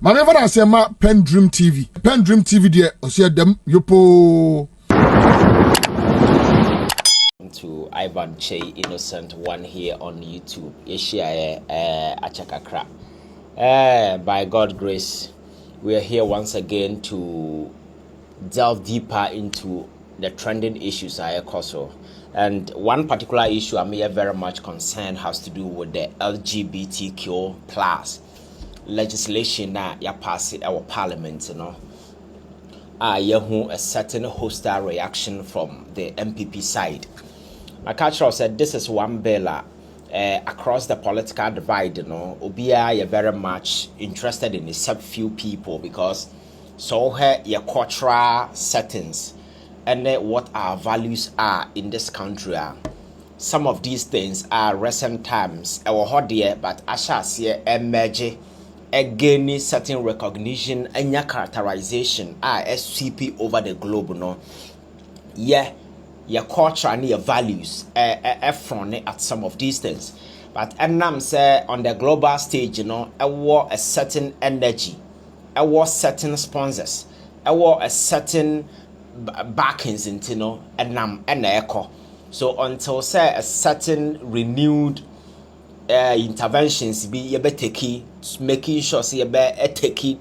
Maneva na sema PENDREAM TV. PENDREAM TV de osia dem yopo. To Ivan Kyei Innocent One here on YouTube. Yeshia Achakakra. By God's grace, we are here once again to delve deeper into the trending issues I also. And one particular issue I'm here very much concerned has to do with the LGBTQ plus legislation that ya pass it our parliament, a certain hostile reaction from the MPP side. My culture said this is one bill across the political divide, Obia you're very much interested in except few people because so here your cultural settings and what our values are in this country. Some of these things are recent times our hot year, but I shall see emerge again certain recognition and your characterization SCP over the globe, your culture and your values front at some of these things. But say on the global stage, a certain energy, a certain sponsors, a certain backings into and echo. So until say a certain renewed interventions be you better take making sure say you better take it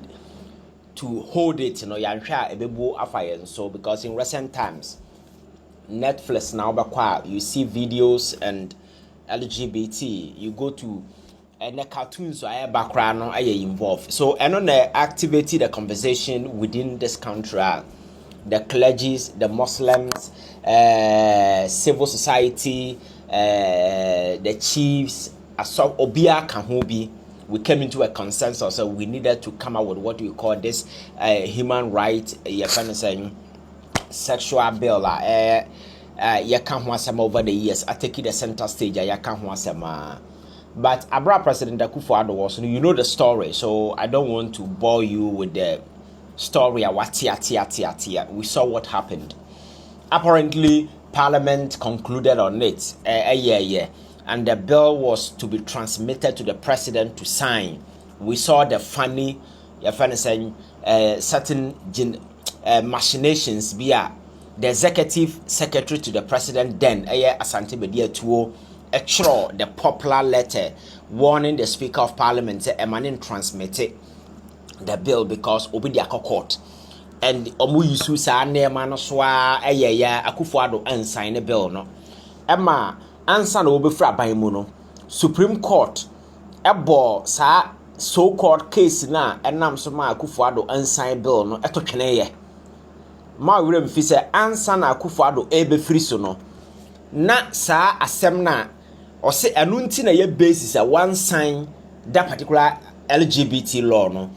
to hold it, so because in recent times Netflix now you see videos and LGBT, you go to and the cartoons are background are involved. So and on the activity the conversation within this country, the clergies, the Muslims, civil society, the chiefs, Obia Kahubi, we came into a consensus, so we needed to come out with what we call this human right sexual bill. You can't want some over the years. I take it the center stage. You can't want some. But Abra President Akufo-Addo was, you know the story, so I don't want to bore you with the story. We saw what happened. Apparently, Parliament concluded on it. And the bill was to be transmitted to the president to sign. We saw the funny, saying certain machinations via the executive secretary to the president then Asante Bedia to the popular letter warning the speaker of parliament emanating transmitted the bill because Obidiako court and omu yusu sa nema no so Akufo-Addo ansign the bill no Emma ansa na obefra ban mu no Supreme Court ebo sa so called case na enam so ma Akufo-Addo ansign bill no etotwene ma wure mfi se ansa na Akufo-Addo ebefiri so no na sa asem na o se anu nti na ye basis a one sign that particular LGBT law no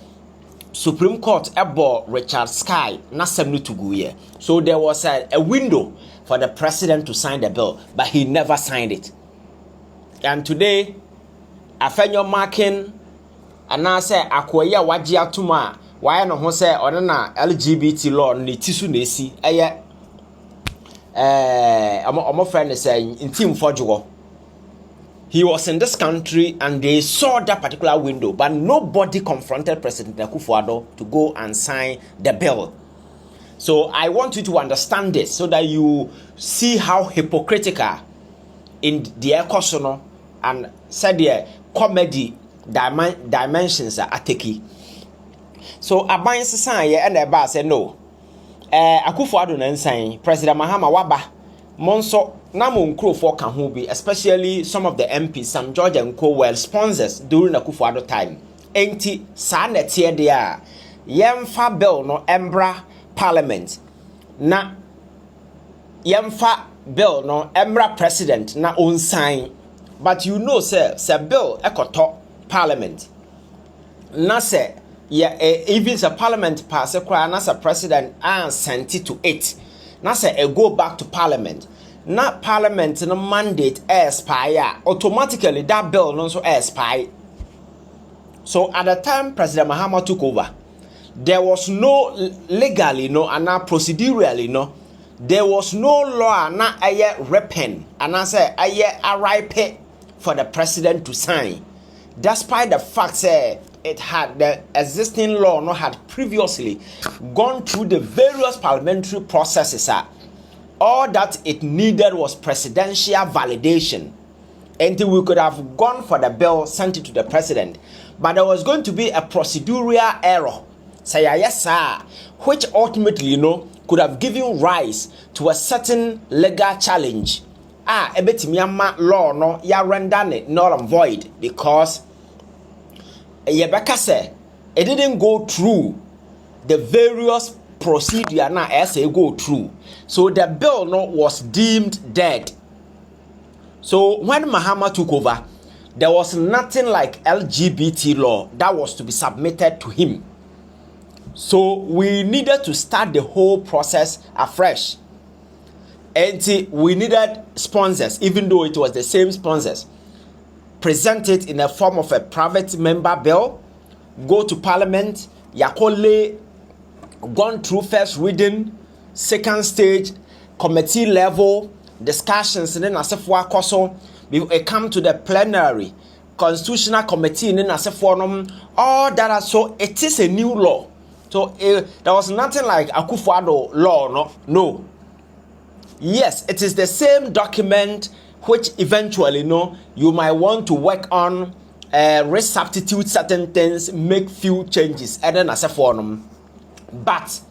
Supreme Court ebo Richard Sky na sem no to go here. So there was a window for the president to sign the bill, but he never signed it. And today afenyo marking and now say akoya waji atuma why no ho say on na LGBT law ni tisu na esi omo friend say Ntim Fordjour. He was in this country and they saw that particular window, but nobody confronted President Akufo-Addo to go and sign the bill. So I want you to understand this so that you see how hypocritical in the economy and said the comedy dimensions are taking. So Aban Sasanye and the bar said no. Akufo-Addo na saying President Mahama Waba Monso Namun Crow for Kahubi, especially some of the MPs, some George and Co-well sponsors during Akufo-Addo time. Enti Sanet here they are. Yemfa bill no Embra Parliament. Na Yemfa bill no Embra President na on sign. But you know, sir, bill ekoto Parliament. Na se even the Parliament pass a cry, na se President and sent it to it. Na se go back to Parliament. Na Parliament no mandate expire automatically that bill no so expire. So at the time President Mahama took over, there was no legally and procedurally there was no law na aye repen and I say aye arrive for the president to sign, despite the fact say the existing law no had previously gone through the various parliamentary processes, all that it needed was presidential validation. Until we could have gone for the bill, sent it to the president. But there was going to be a procedural error, say yes, sir, which ultimately, could have given rise to a certain legal challenge. Ebetimiama law no ya render null and void because Yebeka say it didn't go through the various procedure now as it go through. So the bill no was deemed dead. So when Mahama took over, there was nothing like LGBT law that was to be submitted to him. So we needed to start the whole process afresh. And we needed sponsors, even though it was the same sponsors. Present it in the form of a private member bill, go to parliament, yakole, gone through first reading, second stage, committee level, discussions, and then as if we come to the plenary, constitutional committee, and then as if all that. So it is a new law. So there was nothing like Akufo-Addo law, no. Yes, it is the same document which eventually, you might want to work on, resubstitute certain things, make few changes, and then as a form. But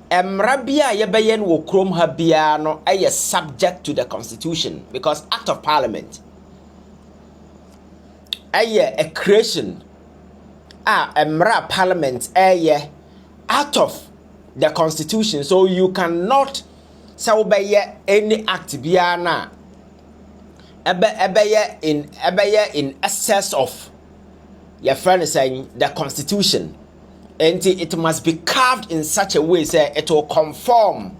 Mrabia yebeyen wo krom ha bia no is subject to the constitution because Act of Parliament a creation Mra Parliament out of the constitution, so you cannot say obey any act bia na in excess of your friend is saying the constitution. And it must be carved in such a way that it will conform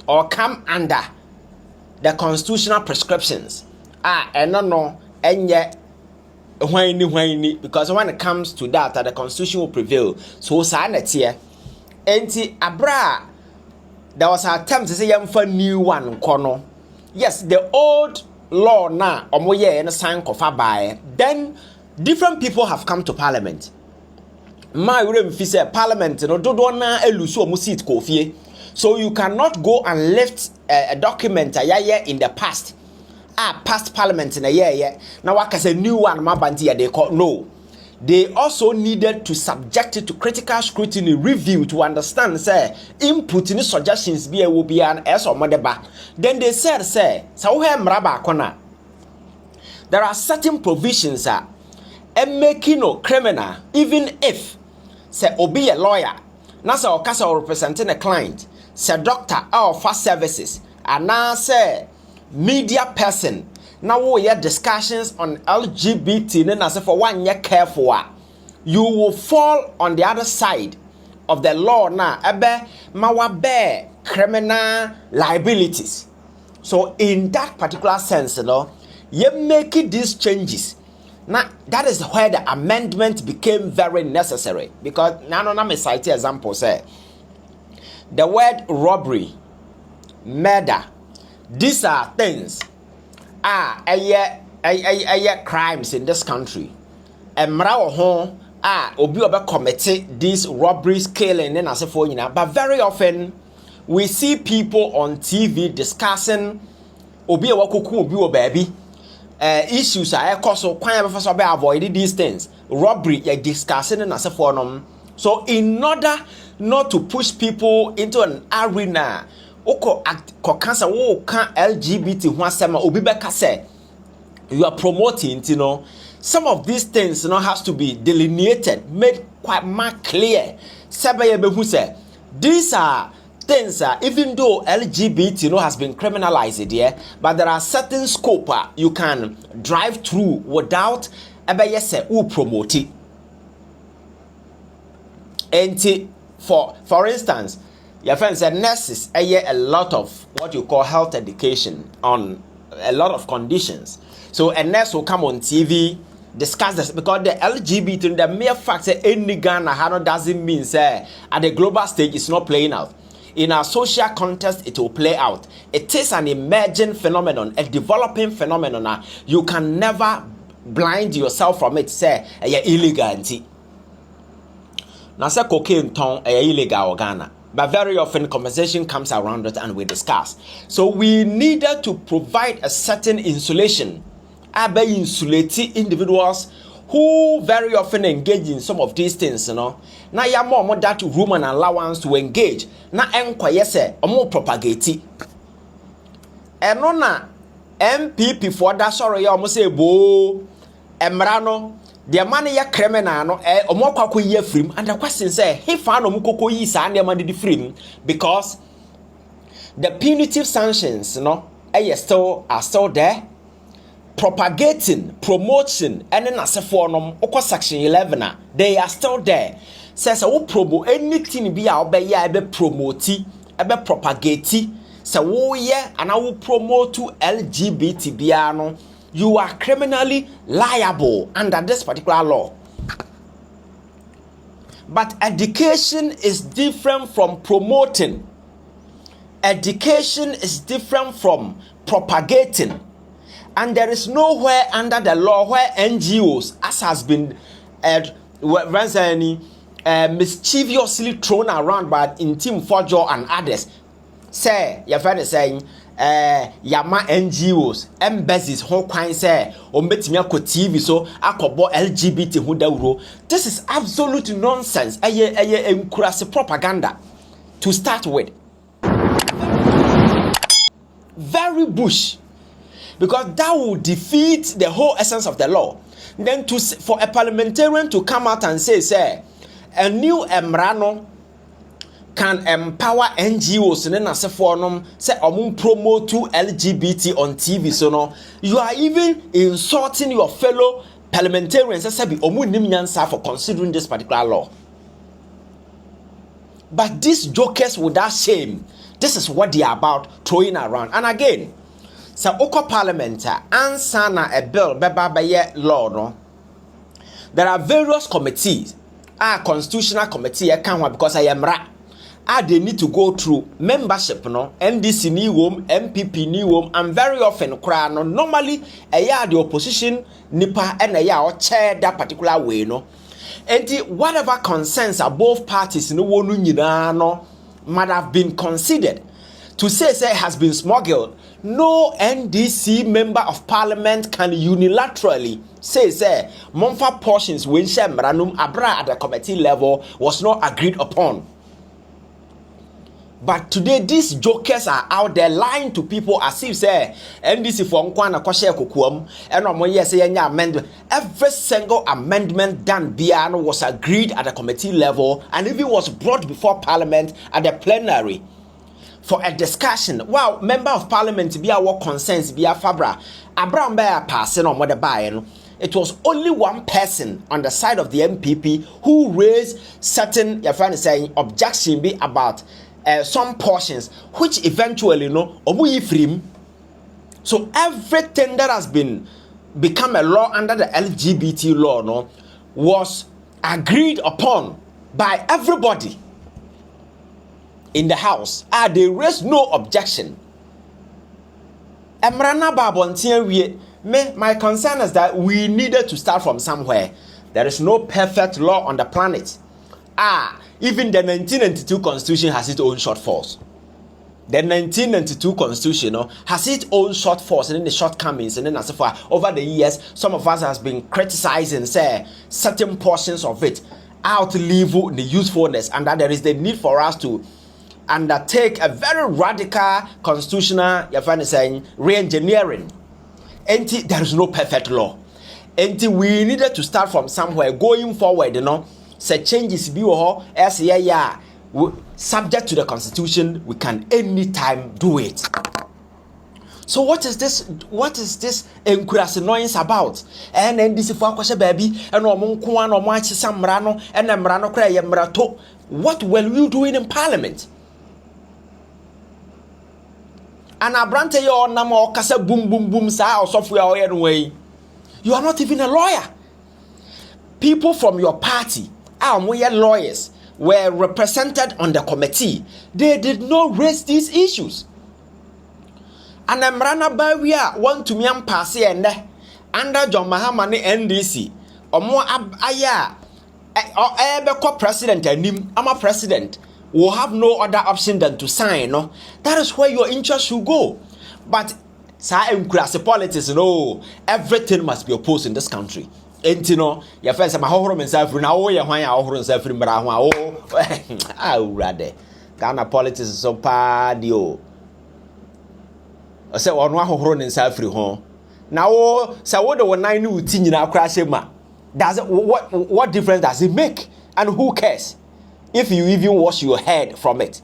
or come under the constitutional prescriptions. And no, and yet, because when it comes to that, the constitution will prevail. So, here, and abra, there was an attempt to say, for new one, kono. Yes, the old law now, omoye and sign kofa by. Then, different people have come to parliament. My say parliament no do na elusu omu seat kofie. So you cannot go and lift a document in the past. Past parliament in a year. Now what is a new one mabanti they call no. They also needed to subject it to critical scrutiny review to understand say input in suggestions be will be an s or modeba. Then they said say so mraba kona. There are certain provisions and making no criminal even if say obi a lawyer na say okasa or representing a client say doctor or fast services and now say media person now we have discussions on LGBT na say for one year careful you will fall on the other side of the law na ebe mawabe criminal liabilities. So in that particular sense you making these changes. Now, that is where the amendment became very necessary. Because, now me cite example, say, the word robbery, murder, these are things, crimes in this country. And obi oba committed these robberies, killing, and as for but very often, we see people on TV discussing, obi wakuku, obi baby. Issues are so avoid these things. Robbery, you're discussing and as a forum. So, in order not to push people into an arena, LGBT you are promoting, some of these things has to be delineated, made quite clear. These are things even though LGBT has been criminalized here, but there are certain scope you can drive through without promote it. And for instance, your friend said nurses a lot of what you call health education on a lot of conditions. So a nurse will come on TV, discuss this because the LGBT, the mere fact that any Ghana doesn't mean at the global stage it's not playing out. In our social context, it will play out. It is an emerging phenomenon, a developing phenomenon. You can never blind yourself from it. Say, you're illegal. Now say cocaine ton illegal Ghana. But very often conversation comes around it and we discuss. So we needed to provide a certain insulation. Abe insulate individuals who very often engage in some of these things, you know. Now you more that room and allowance to engage. Now enquire say more propagate. And na MPP for that sorry almost say bo emrano the money ya criminal no omo kwakọ ye free and the question say he found omo kokọ yi sa na money the free because the punitive sanctions, you know, are still there. Propagating, promoting, and then as for no section 11, they are still there. Says I promote anything be out be ya be promote, be propagate. So yeah, and I will promote to LGBT biano. You are criminally liable under this particular law. But education is different from promoting. Education is different from propagating. And there is nowhere under the law where NGOs, as has been mischievously thrown around by Ntim, Fordjour and others, say, your friend is saying, Yama NGOs, embassies, whole kind say, or metimia ko TV so akobo LGBT who dauro. This is absolute nonsense. Encourage propaganda to start with. Very bush. Because that will defeat the whole essence of the law. Then for a parliamentarian to come out and say, a new emrano can empower NGOs and then as a forum say promote to LGBT on TV. So no, you are even insulting your fellow parliamentarians for considering this particular law. But these jokers without shame, this is what they are about throwing around. And again, so oko parliament answer na a bill beba law no. There are various committees. Constitutional committee because I am right. They need to go through membership no. NDC ni wom, MPP ni wom, and very often no. Normally the opposition nipa and or chair that particular way no. And whatever concerns are both parties no wonu nyina no might have been considered. To say has been smuggled. No NDC member of parliament can unilaterally say monfa portions when Shemranum Abra at the committee level was not agreed upon. But today these jokers are out there lying to people as if say NDC for nkwana kwashe kokuam and omoye say nya amendment. Every single amendment done biano was agreed at the committee level and even was brought before parliament at the plenary for a discussion. Wow, member of parliament be our concerns be a fabra. Abraham Bear passing on what the buy. It was only one person on the side of the MPP who raised certain, your friend is saying, objection be about some portions, which eventually free. So everything that has become a law under the LGBT law was agreed upon by everybody in the house. They raised no objection. My concern is that we needed to start from somewhere. There is no perfect law on the planet. Even the 1992 constitution has its own shortfalls. The 1992 constitution has its own shortfalls and then the shortcomings, and then as far over the years, some of us has been criticizing certain portions of it outlive the usefulness, and that there is the need for us to undertake a very radical constitutional re-engineering. And there is no perfect law. And we needed to start from somewhere going forward, say changes be subject to the constitution, we can anytime do it. So what is this annoyance about? And then this for question baby and what were you doing in parliament? And abrante your namo kasa boom boom boom sa or software way. You are not even a lawyer. People from your party, our lawyers, were represented on the committee. They did not raise these issues. And Mrana Bawia want to me pass and under John Mahamani NDC or more aya president Ntim, I'm a president, will have no other option than to sign. No, that is where your interest should go. But politics, no, everything must be opposed in this country. And you know, your friends are my home and self now. Oh, yeah, why are you self? But I would rather Ghana politics is so bad. I said, on one home and self free home. Now, so what the one I knew, now crash him. Does it, what difference does it make? And who cares if you even wash your head from it?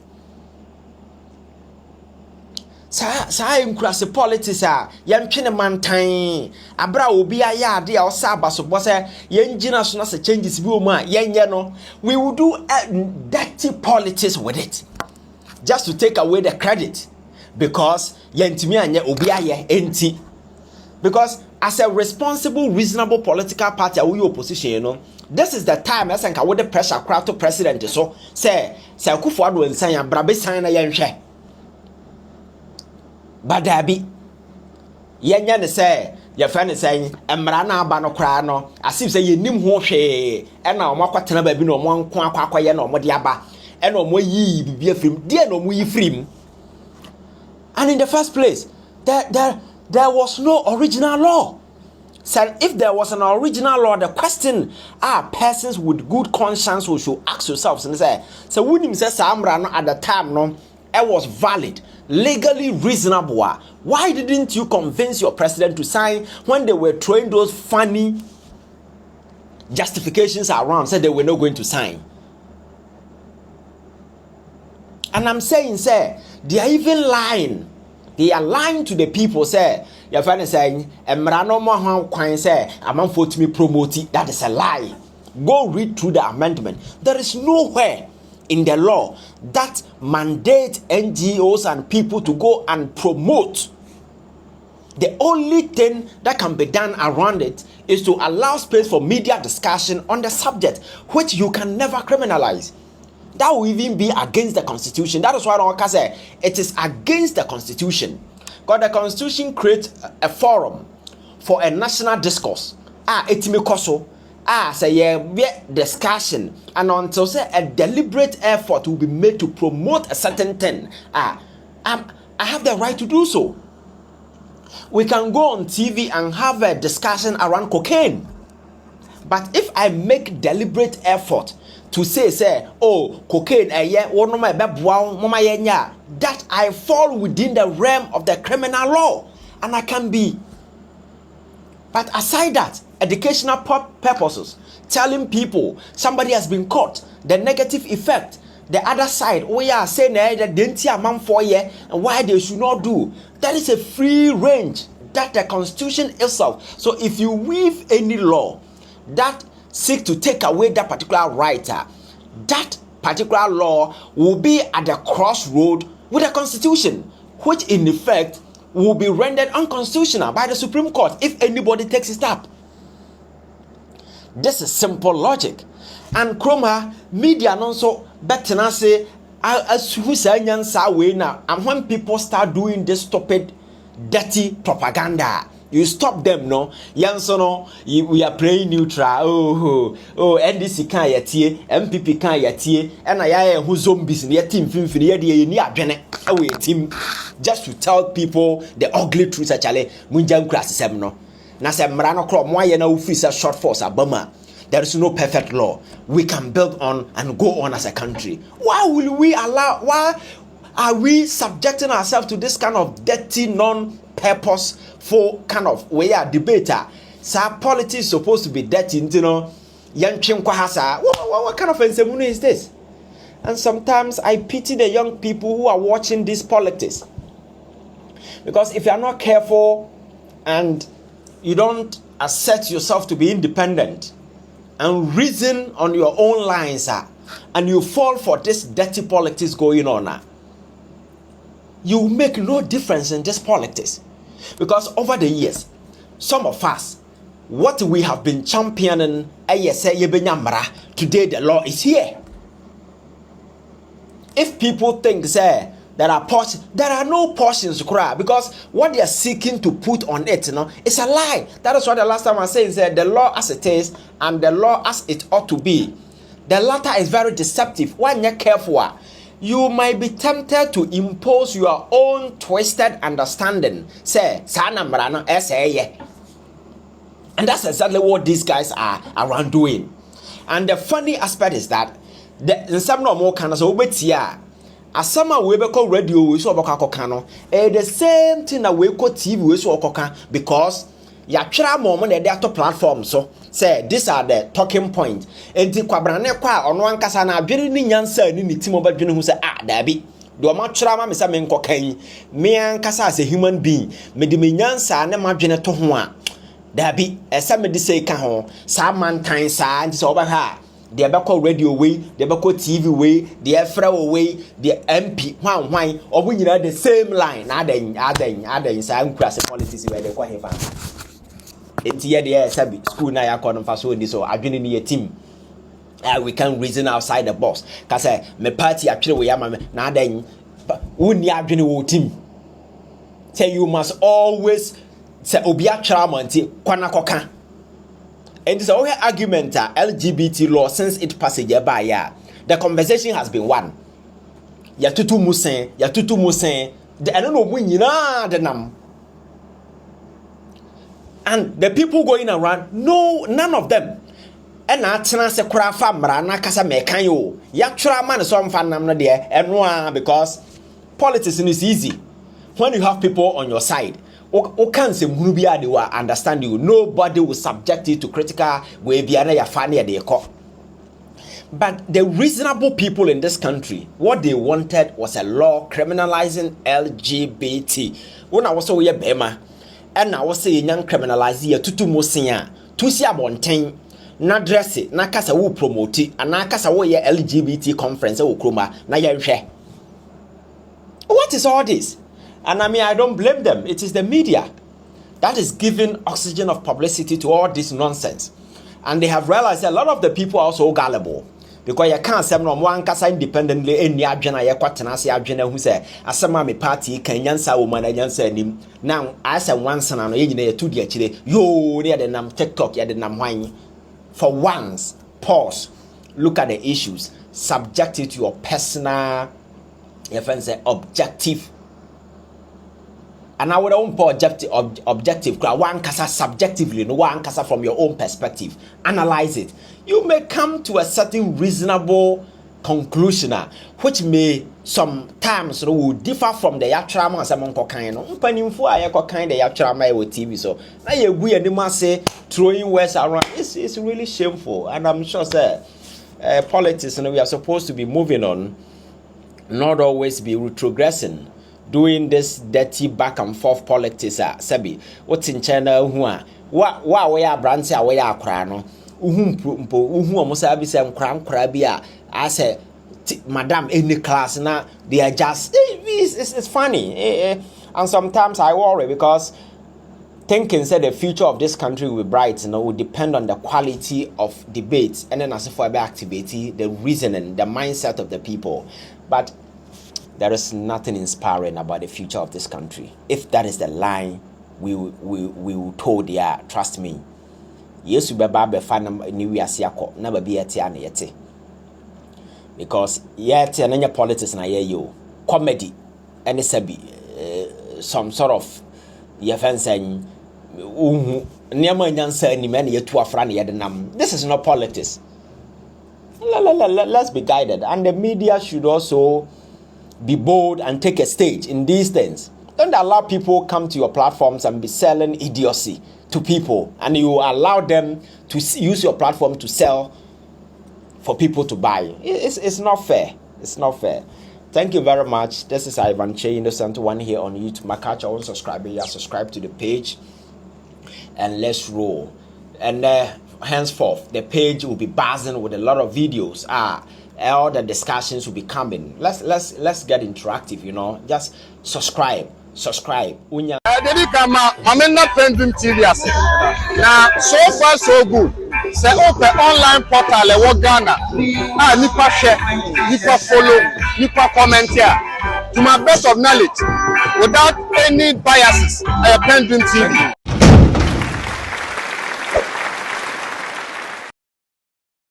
Sa increase politics yan twene mantan abra obi aya ade a osaba so bo say yan gina so na se changes bi o ma yan ye no, we will do dirty politics with it just to take away the credit because yan timi anya obi aye enti. Because as a responsible, reasonable political party, we opposition, you know, this is the time I think I would the pressure crowd to president. So say Kufuor and say Brabe sign a young share. But there be Yan say your friend is saying Emrana Bano Crano, as if say you nim ho she and now Makatana baby no one quack no modiaba and no more ye be a film, dear no more free. And in the first place, there was no original law. So if there was an original law, the question persons with good conscience who should ask yourselves and say, so when him says Samra at the time no, it was valid, legally reasonable. Why didn't you convince your president to sign when they were throwing those funny justifications around, said they were not going to sign? And I'm saying, sir, they are even lying. They are lying to the people, say, your friend is saying, Emrano Mohan Quine say, I'm for to me promote it. That is a lie. Go read through the amendment. There is nowhere in the law that mandate NGOs and people to go and promote. The only thing that can be done around it is to allow space for media discussion on the subject, which you can never criminalize. That will even be against the Constitution. That is why I say it is against the Constitution. Because the Constitution creates a forum for a national discourse. Say discussion, and until say a deliberate effort will be made to promote a certain thing. I have the right to do so. We can go on TV and have a discussion around cocaine. But if I make deliberate effort to say, oh, cocaine, that I fall within the realm of the criminal law, and I can be. But aside that, educational purposes, telling people somebody has been caught, the negative effect, the other side, we are saying that they are man for year and why they should not do. That is a free range that the Constitution itself. So if you weave any law that seek to take away that particular right, that particular law will be at the crossroad with the Constitution, which in effect will be rendered unconstitutional by the Supreme Court if anybody takes it up. This is simple logic. And Chroma media also better say as who say now, and when people start doing this stupid dirty propaganda, you stop them, no? Yansono, we are playing neutral. NDC can't yet, MPP can't yet, and I who zombies in your team, away team, just to tell people the ugly truth. Actually, Munjam class semno. Nasa Marano Cro, Moyana officer short force Abama. There is no perfect law we can build on and go on as a country. Why will we allow? Why are we subjecting ourselves to this kind of dirty, non-purposeful kind of way? Debater, so politics is supposed to be dirty, you know. What kind of ensemble is this? And sometimes I pity the young people who are watching this politics, because if you are not careful and you don't assert yourself to be independent and reason on your own lines, and you fall for this dirty politics going on, you make no difference in this politics. Because over the years, some of us, what we have been championing, today the law is here. If people think, say, there are portions. There are no portions, because what they are seeking to put on it, it's a lie. That is what the last time I said, the law as it is and the law as it ought to be. The latter is very deceptive. When you're careful, you might be tempted to impose your own twisted understanding. Say, and that's exactly what these guys are around doing. And the funny aspect is that the some no more kind of asama we be call radio we so obaka kano the same thing that we call TV we so okoka, because ya twera mo na dey to platform so say these are the talking point enti kwabrane kwa ono ankasa na adwene ni nyansa ni Ntim obadwene hu say da bi do ma twera ma me say me nkokan me ankasa as a human being me de me nyansa na madwene to ho a da bi esa me de say ka ho sa mantan sa nti so obaha the Abako radio way, the Abako TV way, the Efra way, the MP, why, or when you know the same line, adding, some class politics where they call him. It's here, the Sabi school now, I call them for so this, so I've been in your team. We can reason outside the box. Because my party actually, we are now then, wouldn't you have been team? Say you must always say, Obia Tramonti, Quanacoca. And it's a argument LGBT law since it passed by year. The conversation has been won. Ya tutu musen. I don't know when you know the name. And the people going around, no, none of them. And I tell se kura famra na kasa mekan yo. Ya try man some fan nam no there. And because politics is easy. When you have people on your side. They will understand you. Nobody will subject you to critical way. But the reasonable people in this country, what they wanted was a law criminalizing LGBT. When I was so bema, and I was saying young criminalize tutu mosia, tusi abonten, na dress it, na kasa wu promote it, and na kasa wo ye LGBT conference wo kroma na ye hwe. What is all this? And I mean, I don't blame them. It is the media that is giving oxygen of publicity to all this nonsense. And they have realized a lot of the people are also gullible. Because you can't say no one kasa independently any adjena ye kwatenase adjena who say asema me party kan yansa woman yansa nim. Now I say once na no ye nyina ye to di akire. Yo near the nam TikTok ye the nam hwan. For once, pause. Look at the issues. Subject it to your personal objective. And I would own objective, one kasa subjectively, no one kasa from your own perspective. Analyze it. You may come to a certain reasonable conclusion, which may sometimes will differ from the yatrama as among cocaine. Umpanim for a cocaine the yatrama with TV. So now we and the say throwing words around. It's really shameful, and I'm sure, sir, politics, we are supposed to be moving on, not always be retrogressing. Doing this dirty back and forth politics, Sabi. What's in China? What we are brands are we are crano. Almost have some cram crabia. I say, Madam, in the class now, they are just, it's funny. And sometimes I worry because thinking said the future of this country will be bright, will depend on the quality of debates and then as for activity, the reasoning, the mindset of the people. But there is nothing inspiring about the future of this country. If that is the line we will told, yeah, trust me. Yes, we be fan new year siako, never be at yeti. Because yet and politics na you comedy and some sort of saying this is not politics. Let's be guided, and the media should also be bold and take a stage in these things. Don't allow people come to your platforms and be selling idiocy to people, and you allow them to use your platform to sell for people to buy. It's not fair. It's not fair. Thank you very much. This is Ivan Che, Innocent One here on YouTube. My catch, I won't subscribe. Yeah, subscribe to the page, and let's roll. And henceforth, the page will be buzzing with a lot of videos. All the discussions will be coming. Let's get interactive, just subscribe. Unya Dedi kama amena PENDREAM TV ase. Na so far so good. Say open online portal e wo Ghana. Nipa share, nipa follow, nipa comment here. to my best of knowledge, without any biases. PENDREAM TV.